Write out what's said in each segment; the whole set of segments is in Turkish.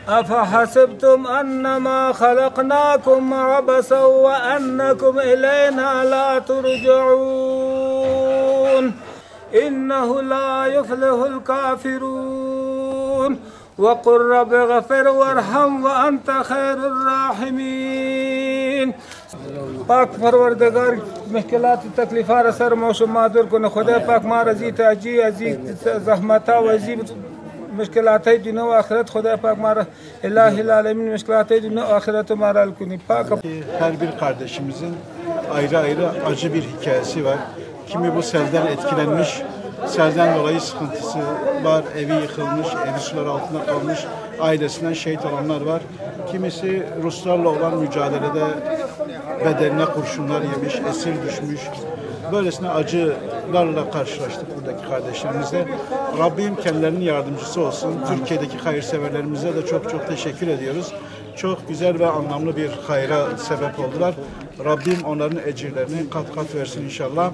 أفحسبتم أنما خلقناكم عبثا وأنكم إلينا لا ترجعون إنه لا يفلح الكافرون وقل رب اغفر وارحم وأنت خير الراحمين. پاک پروردگار مشکلات و تکلیفات سر موشو مادر کنه. خدا پاک ما رزی تاجی ازی زحمتا و ازی مشکلات دنیا و آخرت. خدا پاک ما ilahi alemin müşkilat dünya ahireti maral kuni. Her bir kardeşimizin ayrı ayrı acı bir hikayesi var. Kimi bu selden etkilenmiş, selden dolayı sıkıntısı var, evi yıkılmış, evi sular altında kalmış, ailesinden şehit olanlar var. Kimisi Ruslarla olan mücadelede bedeline kurşunlar yemiş, esir düşmüş. Böylesine acılarla karşılaştık buradaki kardeşlerimizle. Rabbim kendilerinin yardımcısı olsun. Türkiye'deki hayırseverlerimize de çok çok teşekkür ediyoruz. Çok güzel ve anlamlı bir hayra sebep oldular. Rabbim onların ecirlerini kat kat versin inşallah.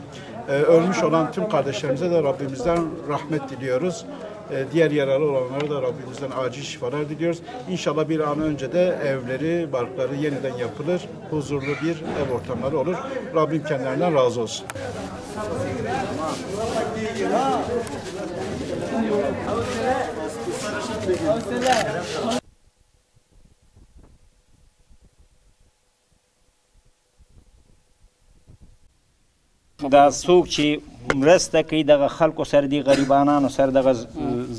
Ölmüş olan tüm kardeşlerimize de Rabbimizden rahmet diliyoruz. Diğer yaralı olanlara da Rabbimizden acil şifalar diliyoruz. İnşallah bir an önce de evleri, barkları yeniden yapılır. Huzurlu bir ev ortamları olur. Rabbim kendilerinden razı olsun. دا څوک چې مرسته کوي دغه خلکو سره دي غریبانانو سره دغه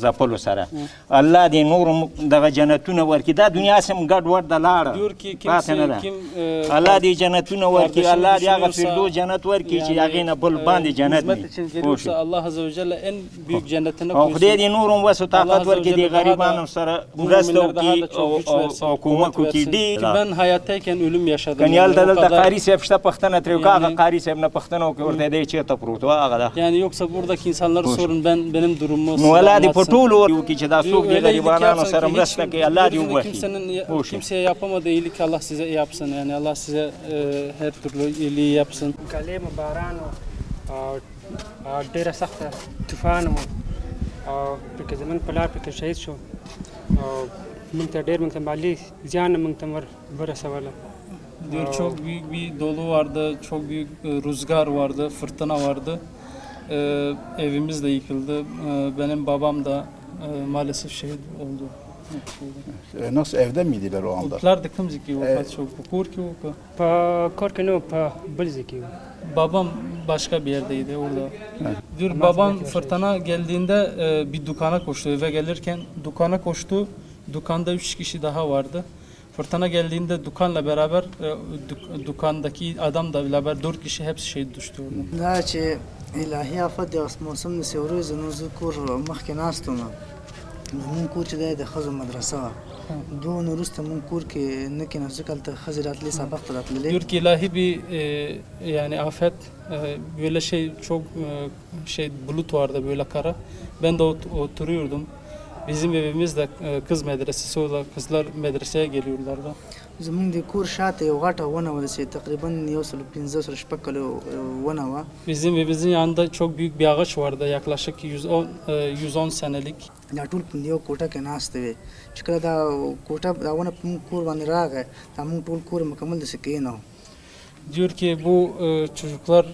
ځپلو سره الله دې نور دغه جنتونه ورکړي. دا دنیا سم ګډ وډ د لاړه پاتې نه ده. الله دې جنتونه ورکړي. الله دې هغه فردوس جنت ورکړي چې هغې نه بل باندې جنت وي. او خدای دې نور هم وس و طاقت ورکړي دې غریبانو سره مرسته وکړي او کومک وکړي. ډېر کنې هلته دلته قاري صاحب شته پوښتنه ترې وکړه. هغه قاري صاحب نه پوښتنه وکړې ورته دی چېرته پروت و هغه ده. Yani yoksa buradaki insanlara sorun benim durumumu. Valla di po ټولو وکړي چې دا څوک دې غریبانانو سره مرسته کوي. الله دې وبخښي. Kimseye yapamadığı iyilik Allah size yapsın. Yani Allah size her türlü iyiliği yapsın. Kalem baran ډېره سخته طوفان و او پکې زمون پلار پکې شهید شو او موږ ته ډېر موږ ته مالي زیان موږ ته ورسوله. Diyor çok büyük bir dolu vardı, çok büyük rüzgar vardı, fırtına vardı. Evimiz de yıkıldı. Benim babam da maalesef şehit oldu. Nasıl evde miydiler o anda? Plar dıkım zeki vefat çok. Kur ki o. Pa kor ki no pa bul zeki. Babam başka bir yerdeydi orada. Diyor babam fırtına geldiğinde bir dükkana koştu. Eve gelirken dükkana koştu. Dükkanda 3 kişi daha vardı. Fırtına geldiğinde dükkanla beraber dükkandaki adam da beraber 4 kişi hepsi şehit düştü orada. Da چې الهي آفت د موسم د سیوري زنو ذکر مخکې ناستو نو مون کور چې د خزو مدرسه دون وروسته مون کور کې نه کې نزدیکل ته خزراتلی سبق تراتلی. Diyor ki ilahi bir yani afet böyle çok bulut vardı böyle kara. Ben de oturuyordum. Bizim evimizde kız medresesi o da kızlar medreseye geliyorlardı. زمونږ د کور شاته یو غټه ونه وه چې تقریبا 150 کلو ونه وه. Bizim evimizin yanında çok büyük bir ağaç vardı yaklaşık 110 senelik. دا ټول په یو کوټه کې ناست وي چې کله دا کوټه دا ونه په کور باندې راغی دا موږ ټول کور مکمل داسې کېنو. Diyor ki bu çocuklar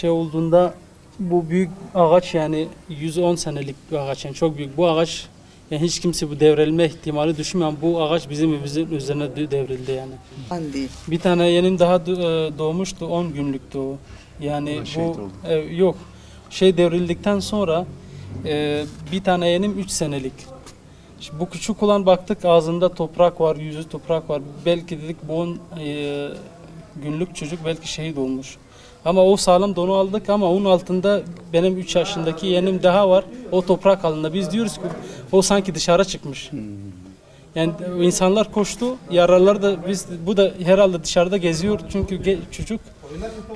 olduğunda bu büyük ağaç yani 110 senelik bir ağaç yani çok büyük bu ağaç. Yani hiç kimse bu devrilme ihtimali düşünmüyor. Bu ağaç bizim evimizin üzerine devrildi yani. Bir tane yeğenim daha doğmuştu, 10 günlüktü o. Yani bu yok. Devrildikten sonra bir tane yeğenim 3 senelik. Şimdi bu küçük olan baktık ağzında toprak var, yüzü toprak var. Belki dedik bu 10 günlük çocuk belki şehit olmuş. Ama o sağlam donu aldık ama onun altında benim 3 yaşındaki yeğenim daha var. O toprak altında. Biz diyoruz ki o sanki dışarı çıkmış. Yani insanlar koştu. Yaralılar da bu da herhalde dışarıda geziyor çünkü çocuk.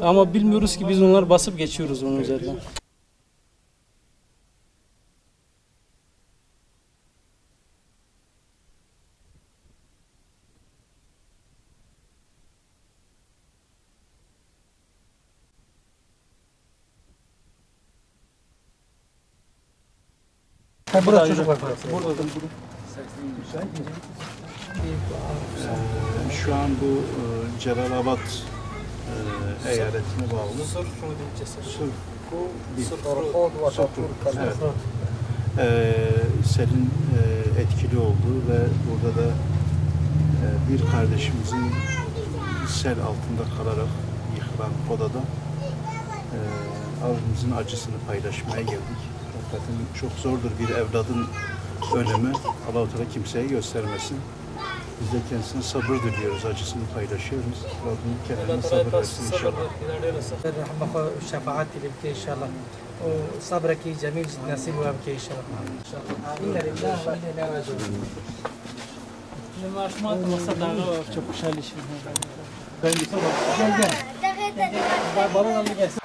Ama bilmiyoruz ki biz onları basıp geçiyoruz onun üzerinden. Burada çocuk var. Burada. Şu an bu Celalabad eyaletine bağlı. Evet. Selin etkili olduğu ve burada da bir kardeşimizin sel altında kalarak yıkılan odada abimizin acısını paylaşmaya geldik. Hakikaten çok zordur bir evladın ölümü. Allah-u Teala kimseye göstermesin. Biz de kendisine sabır diliyoruz, acısını paylaşıyoruz. Rabbim kendine sabır versin inşallah. رحمة شفاعتي لك إن شاء الله وصبرك جميل نصيب وابك إن شاء الله إنا لله وإنا إليه راجعون. لما أشمعت مصدق çok şalışım. Ben bir sabah gel. Balon aldı gelsin.